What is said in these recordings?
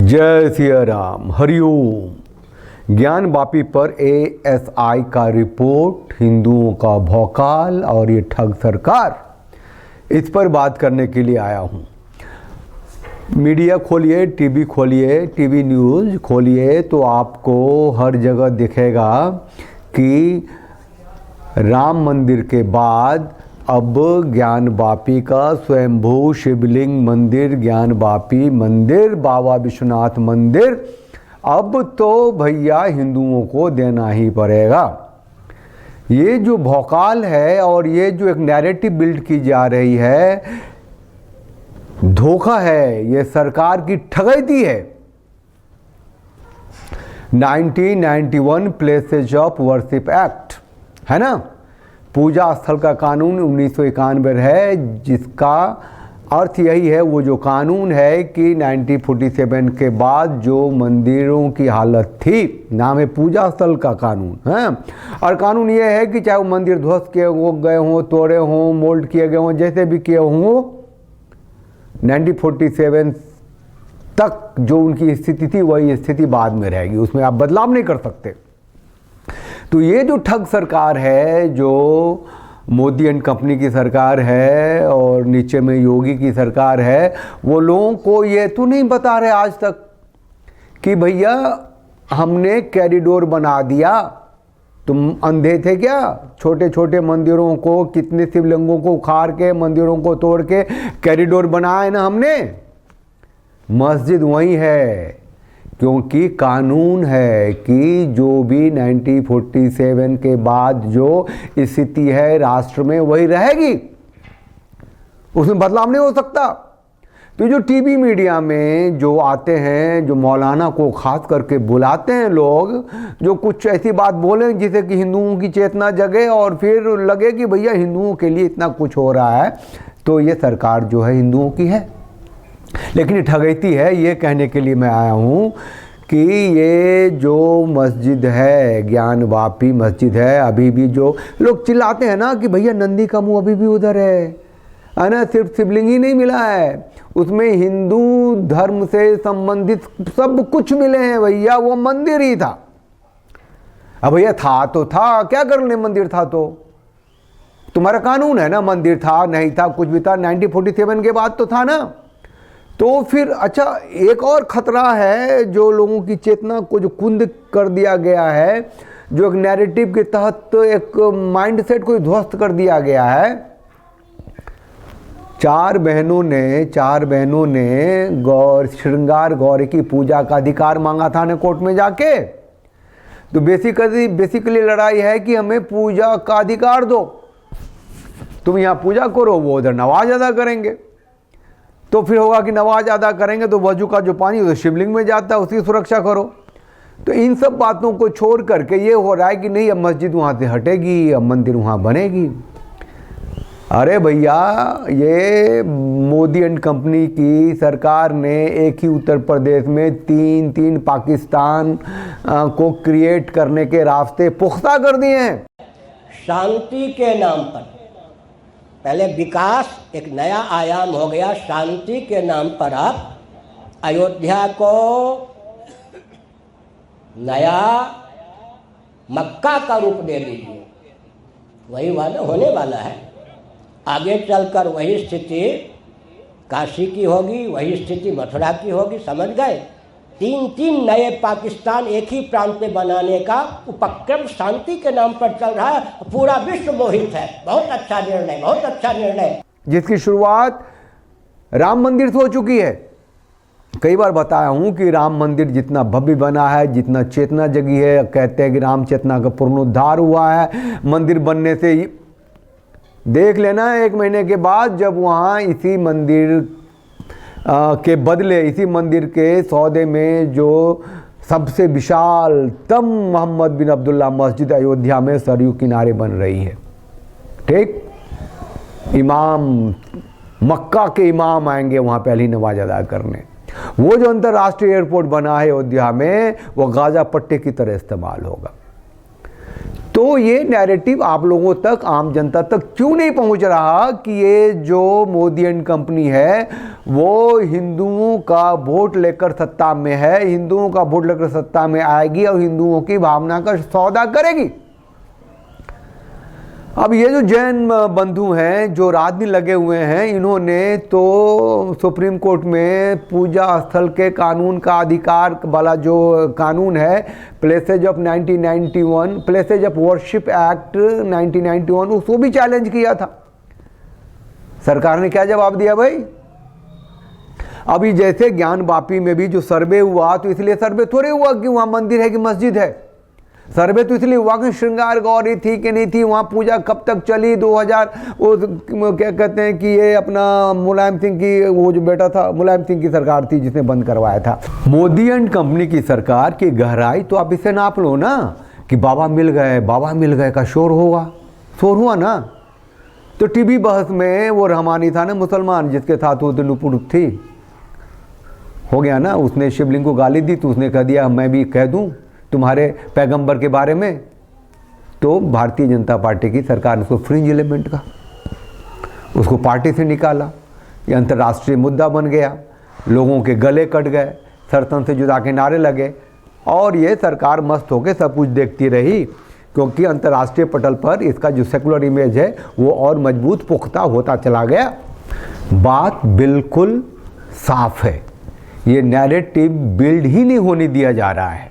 जय सिया राम, हरिओम। ज्ञान वापी पर एएसआई का रिपोर्ट, हिंदुओं का भौकाल और ये ठग सरकार, इस पर बात करने के लिए आया हूँ। मीडिया खोलिए, टीवी खोलिए, टीवी न्यूज़ खोलिए तो आपको हर जगह दिखेगा कि राम मंदिर के बाद अब ज्ञान वापी का स्वयंभू शिवलिंग मंदिर, ज्ञान वापी मंदिर, बाबा विश्वनाथ मंदिर अब तो भैया हिंदुओं को देना ही पड़ेगा। ये जो भौकाल है और ये जो एक नैरेटिव बिल्ड की जा रही है, धोखा है, ये सरकार की ठगैती है। 1991 प्लेसेज ऑफ वर्शिप एक्ट है ना, पूजा स्थल का कानून 1991 है, जिसका अर्थ यही है, वो जो कानून है कि 1947 के बाद जो मंदिरों की हालत थी, नाम है पूजा स्थल का कानून है। और कानून ये है कि चाहे वो मंदिर ध्वस्त किए गए हों, तोड़े हों, मोल्ड किए गए हों, जैसे भी किए हों, 1947 तक जो उनकी स्थिति थी वही स्थिति बाद में रहेगी, उसमें आप बदलाव नहीं कर सकते। तो ये जो ठग सरकार है, जो मोदी एंड कंपनी की सरकार है और नीचे में योगी की सरकार है, वो लोगों को ये तो नहीं बता रहे आज तक कि भैया हमने कॉरिडोर बना दिया। तुम अंधे थे क्या? छोटे छोटे मंदिरों को, कितने शिवलिंगों को उखाड़ के, मंदिरों को तोड़ के कॉरिडोर बनाया ना हमने। मस्जिद वही है, क्योंकि कानून है कि जो भी 1947 के बाद जो स्थिति है राष्ट्र में वही रहेगी, उसमें बदलाव नहीं हो सकता। तो जो टीवी मीडिया में जो आते हैं, जो मौलाना को खास करके बुलाते हैं लोग, जो कुछ ऐसी बात बोलें जिससे कि हिंदुओं की चेतना जगे और फिर लगे कि भैया हिंदुओं के लिए इतना कुछ हो रहा है, तो ये सरकार जो है हिंदुओं की है। लेकिन ये ठगैती है। ये कहने के लिए मैं आया हूँ कि ये जो मस्जिद है, ज्ञान वापी मस्जिद है, अभी भी जो लोग चिल्लाते हैं ना कि भैया नंदी का मुंह अभी भी उधर है ना, सिर्फ शिवलिंग ही नहीं मिला है, उसमें हिंदू धर्म से संबंधित सब कुछ मिले हैं भैया, वो मंदिर ही था। अब भैया था तो था, क्या कर ले, मंदिर था तो तुम्हारा कानून है ना, मंदिर था नहीं था कुछ भी था, 1947 के बाद तो था ना। तो फिर अच्छा, एक और खतरा है जो लोगों की चेतना को जो कुंद कर दिया गया है, जो एक नैरेटिव के तहत एक माइंडसेट को ध्वस्त कर दिया गया है। चार बहनों ने श्रृंगार गौरी की पूजा का अधिकार मांगा था ना कोर्ट में जाके। तो बेसिकली लड़ाई है कि हमें पूजा का अधिकार दो, तुम यहाँ पूजा करो, वो उधर नमाज अदा करेंगे। तो फिर होगा कि नमाज अदा करेंगे तो वजू का जो पानी उधर शिवलिंग में जाता है, उसकी सुरक्षा करो। तो इन सब बातों को छोड़ करके ये हो रहा है कि नहीं, अब मस्जिद वहाँ से हटेगी, अब मंदिर वहाँ बनेगी। अरे भैया, ये मोदी एंड कंपनी की सरकार ने एक ही उत्तर प्रदेश में तीन पाकिस्तान को क्रिएट करने के रास्ते पुख्ता कर दिए हैं। शांति के नाम पर पहले विकास एक नया आयाम हो गया, शांति के नाम पर आप अयोध्या को नया मक्का का रूप दे दीजिए, वही वाला होने वाला है। आगे चलकर वही स्थिति काशी की होगी, वही स्थिति मथुरा की होगी, समझ गए। तीन नए पाकिस्तान एक ही प्रांत में बनाने का उपक्रम शांति के नाम पर चल रहा है, पूरा विश्व मोहित है। बहुत अच्छा निर्णय, बहुत अच्छा निर्णय, जिसकी शुरुआत राम मंदिर से हो चुकी है। कई बार बताया हूँ कि राम मंदिर जितना भव्य बना है, जितना चेतना जगी है, कहते हैं कि राम चेतना का पुनरुद्धार हुआ है मंदिर बनने से। देख लेना 1 महीने के बाद जब वहाँ इसी मंदिर के बदले, इसी मंदिर के सौदे में जो सबसे विशालतम मोहम्मद बिन अब्दुल्ला मस्जिद अयोध्या में सरयू किनारे बन रही है, ठीक, इमाम, मक्का के इमाम आएंगे वहाँ पहली नमाज अदा करने। वो जो अंतर्राष्ट्रीय एयरपोर्ट बना है अयोध्या में, वो गाजा पट्टी की तरह इस्तेमाल होगा। तो ये नैरेटिव आप लोगों तक, आम जनता तक क्यों नहीं पहुंच रहा कि ये जो मोदी एंड कंपनी है वो हिंदुओं का वोट लेकर सत्ता में है, हिंदुओं का वोट लेकर सत्ता में आएगी और हिंदुओं की भावना का सौदा करेगी। अब ये जो जैन बंधु हैं जो रात दिन लगे हुए हैं, इन्होंने तो सुप्रीम कोर्ट में पूजा स्थल के कानून का अधिकार वाला जो कानून है, places of 1991, places of worship act 1991, उसको भी चैलेंज किया था। सरकार ने क्या जवाब दिया भाई? अभी जैसे ज्ञान वापी में भी जो सर्वे हुआ, तो इसलिए सर्वे थोड़े हुआ कि वहां मंदिर है कि मस्जिद है। सर्वे तो इसलिए हुआ कि श्रृंगार गौरी थी कि नहीं थी, वहाँ पूजा कब तक चली, 2000 वो क्या कहते हैं कि ये अपना मुलायम सिंह की, वो जो बेटा था मुलायम सिंह की सरकार थी जिसने बंद करवाया था। मोदी एंड कंपनी की सरकार की गहराई तो आप इसे नाप लो ना, कि बाबा मिल गए का शोर हुआ ना। तो टीवी बहस में वो रहमानी था ना मुसलमान, जिसके साथ वो नुपुर थी, हो गया ना, उसने शिवलिंग को गाली दी तो उसने कह दिया मैं भी कह दूँ तुम्हारे पैगंबर के बारे में। तो भारतीय जनता पार्टी की सरकार ने उसको फ्रिंज एलिमेंट का, उसको पार्टी से निकाला, ये अंतर्राष्ट्रीय मुद्दा बन गया, लोगों के गले कट गए, सरतन से जुदा के नारे लगे, और ये सरकार मस्त होकर सब कुछ देखती रही, क्योंकि अंतर्राष्ट्रीय पटल पर इसका जो सेकुलर इमेज है वो और मजबूत पुख्ता होता चला गया। बात बिल्कुल साफ है, ये नैरेटिव बिल्ड ही नहीं होने दिया जा रहा है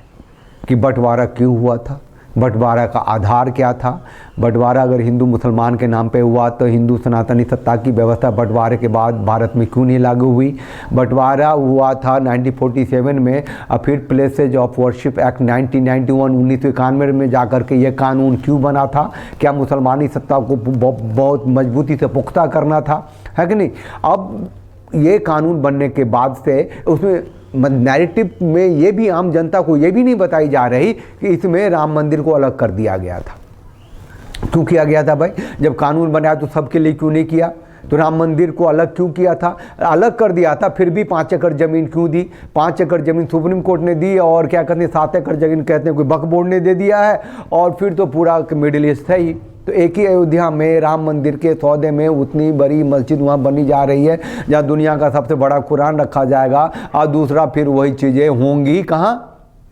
कि बंटवारा क्यों हुआ था, बंटवारा का आधार क्या था, बंटवारा अगर हिंदू मुसलमान के नाम पे हुआ तो हिंदू सनातनी सत्ता की व्यवस्था बंटवारे के बाद भारत में क्यों नहीं लागू हुई। बंटवारा हुआ था 1947 में, और फिर प्लेसेज ऑफ वर्शिप एक्ट 1991 1991 में जाकर के ये कानून क्यों बना था? क्या मुसलमानी सत्ता को बहुत मजबूती से पुख्ता करना था, है कि नहीं? अब ये कानून बनने के बाद से उसमें नैरेटिव में ये भी आम जनता को ये भी नहीं बताई जा रही कि इसमें राम मंदिर को अलग कर दिया गया था। क्यों किया गया था भाई? जब कानून बनाया तो सबके लिए क्यों नहीं किया? तो राम मंदिर को अलग क्यों किया था? अलग कर दिया था, फिर भी 5 एकड़ ज़मीन क्यों दी? 5 एकड़ ज़मीन सुप्रीम कोर्ट ने दी, और क्या कहते हैं 7 एकड़ ज़मीन कहते हैं कोई वक्फ बोर्ड ने दे दिया है, और फिर तो पूरा मिडिल ईस्ट है ही। तो एक ही अयोध्या में राम मंदिर के सौदे में उतनी बड़ी मस्जिद वहाँ बनी जा रही है जहाँ दुनिया का सबसे बड़ा कुरान रखा जाएगा, और दूसरा फिर वही चीज़ें होंगी कहाँ?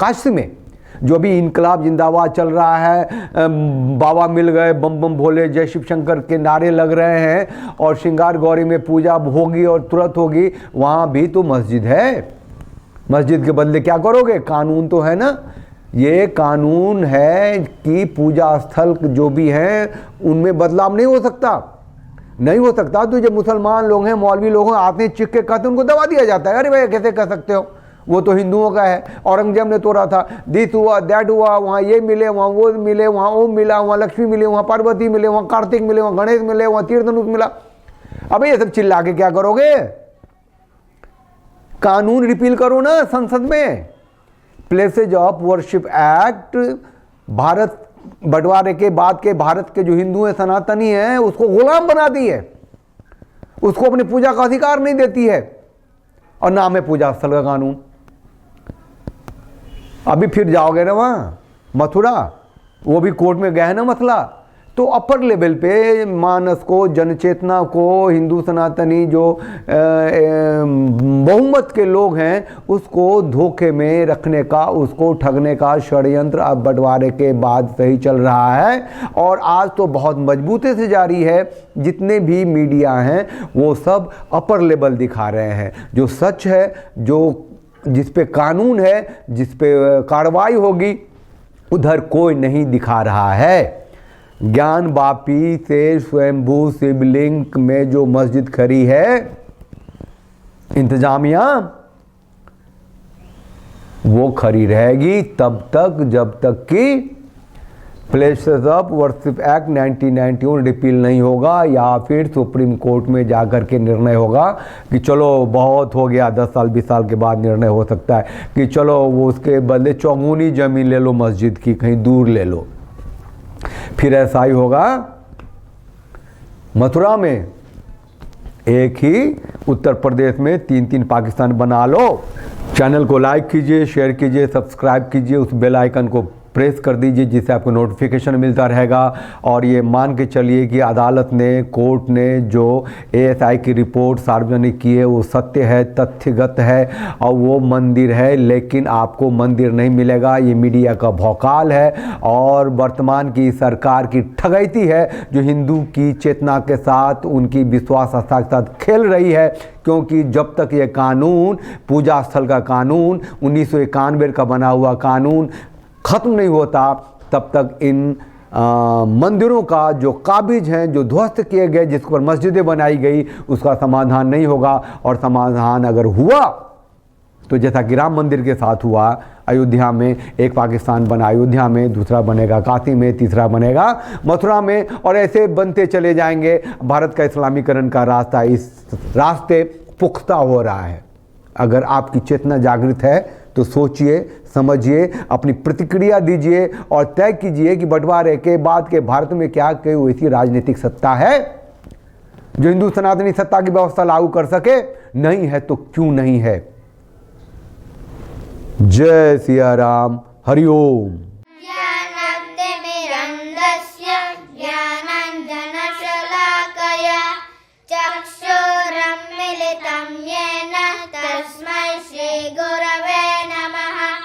काशी में। जो भी इनकलाब जिंदाबाद चल रहा है, बाबा मिल गए, बम बम भोले, जय शिव शंकर के नारे लग रहे हैं, और श्रृंगार गौरी में पूजा होगी और तुरंत होगी, वहाँ भी तो मस्जिद है। मस्जिद के बदले क्या करोगे? कानून तो है ना, ये कानून है कि पूजा स्थल जो भी हैं उनमें बदलाव नहीं हो सकता। तो जब मुसलमान लोग हैं, मौलवी लोग हैं, आते हैं चिक के कहते हैं, उनको दबा दिया जाता है। अरे भाई कैसे कह सकते हो, वो तो हिंदुओं का है, औरंगजेब ने तोड़ा था, दिस हुआ दैट हुआ, वहाँ ये मिले, वहाँ वो मिले, वहाँ ओम मिला, वहाँ लक्ष्मी मिले, वहाँ पार्वती मिले, वहाँ कार्तिक मिले, वहाँ गणेश मिले, वहाँ तीर्थनुष मिला। अब ये सब चिल्ला के क्या करोगे? कानून रिपील करो ना संसद में। Places of worship act Bharat बंटवारे के बाद के भारत के जो हिंदू हैं, सनातनी हैं, उसको गुलाम बना दी है, उसको अपनी पूजा का अधिकार नहीं देती है, और नाम है पूजा स्थल का कानून। अभी फिर जाओगे ना वहाँ मथुरा, वो भी कोर्ट में गया है ना मसला। तो अपर लेवल पे मानस को, जनचेतना को, हिंदू सनातनी जो बहुमत के लोग हैं उसको धोखे में रखने का, उसको ठगने का षड्यंत्र अब बंटवारे के बाद सही चल रहा है, और आज तो बहुत मजबूती से जारी है। जितने भी मीडिया हैं वो सब अपर लेवल दिखा रहे हैं, जो सच है, जो जिस पे कानून है, जिस पे कार्रवाई होगी, उधर कोई नहीं दिखा रहा है। ज्ञान वापी से स्वयंभू शिवलिंग में जो मस्जिद खड़ी है, इंतजामिया वो खड़ी रहेगी तब तक जब तक कि places of worship act 1991 repeal नहीं होगा, या फिर सुप्रीम कोर्ट में जाकर के निर्णय होगा कि चलो बहुत हो गया, 10 साल 20 साल के बाद निर्णय हो सकता है कि चलो वो उसके बदले चौगुनी जमीन ले लो मस्जिद की, कहीं दूर ले लो। फिर ऐसा ही होगा मथुरा में, एक ही उत्तर प्रदेश में 3-3 पाकिस्तान बना लो। चैनल को लाइक कीजिए, शेयर कीजिए, सब्सक्राइब कीजिए, उस बेल आइकन को प्रेस कर दीजिए, जिससे आपको नोटिफिकेशन मिलता रहेगा। और ये मान के चलिए कि अदालत ने, कोर्ट ने जो एएसआई की रिपोर्ट सार्वजनिक की है वो सत्य है, तथ्यगत है और वो मंदिर है, लेकिन आपको मंदिर नहीं मिलेगा। ये मीडिया का भौकाल है और वर्तमान की सरकार की ठगैती है जो हिंदू की चेतना के साथ, उनकी विश्वास आस्था के साथ खेल रही है। क्योंकि जब तक ये कानून, पूजा स्थल का कानून, 1991 का बना हुआ कानून ख़त्म नहीं होता, तब तक इन मंदिरों का जो काबिज हैं, जो ध्वस्त किए गए, जिस पर मस्जिदें बनाई गई, उसका समाधान नहीं होगा। और समाधान अगर हुआ तो जैसा कि राम मंदिर के साथ हुआ अयोध्या में, एक पाकिस्तान बना अयोध्या में, दूसरा बनेगा काशी में, तीसरा बनेगा मथुरा में, और ऐसे बनते चले जाएंगे। भारत का इस्लामीकरण का रास्ता इस रास्ते पुख्ता हो रहा है। अगर आपकी चेतना जागृत है तो सोचिए, समझिए, अपनी प्रतिक्रिया दीजिए और तय कीजिए कि बंटवारे के बाद के भारत में क्या कोई वैसी राजनीतिक सत्ता है जो हिंदू सनातनी सत्ता की व्यवस्था लागू कर सके। नहीं है तो क्यों नहीं है। जय सिया राम, हरिओम।